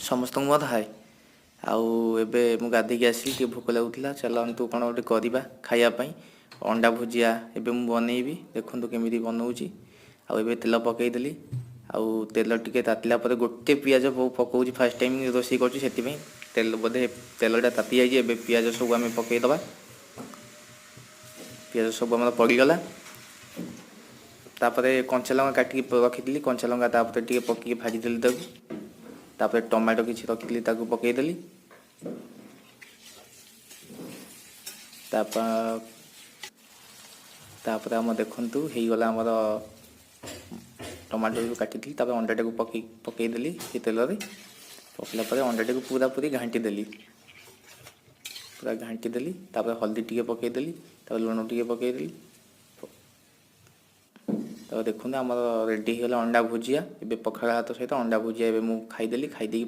समस्त मत हाय आउ एबे मु गाधेकी आसी टे भोक लागुला चलतु कौन गोटे करवा खायापाई अंडा भुजिया एबे मु बनैबी देखु केमी बनाऊँगी आउ तेल पकईदेली आउ तेल टिके तातिला पर गोटे पियाज पकाऊँ फास्ट टाइम रोषे कर तेल बोधे तेलटा ताती जाइए एबे पियाज सब आम पकईदबा पियाज सब आम पड़गला तापर कंचा लंका काटिक रखी कंचा लंका तापर टे पकई भाजीदेली तापर टमाटो किसी रखी पकईदेली तापर आम देखु होगला आमर टमाटो काटी अंडा टा पकईदेली तेल पकड़ा अंडा टा पूरा पूरी घाटीदेली पूरा घाटीदेली तापर हल्दी टी पकईदेली लुण टी पकईदेली तो देखो आम रेडी होगा अंडा भुजिया ए पखाड़ भात सहित अंडा भुजिया मु खाईदेली खाईदे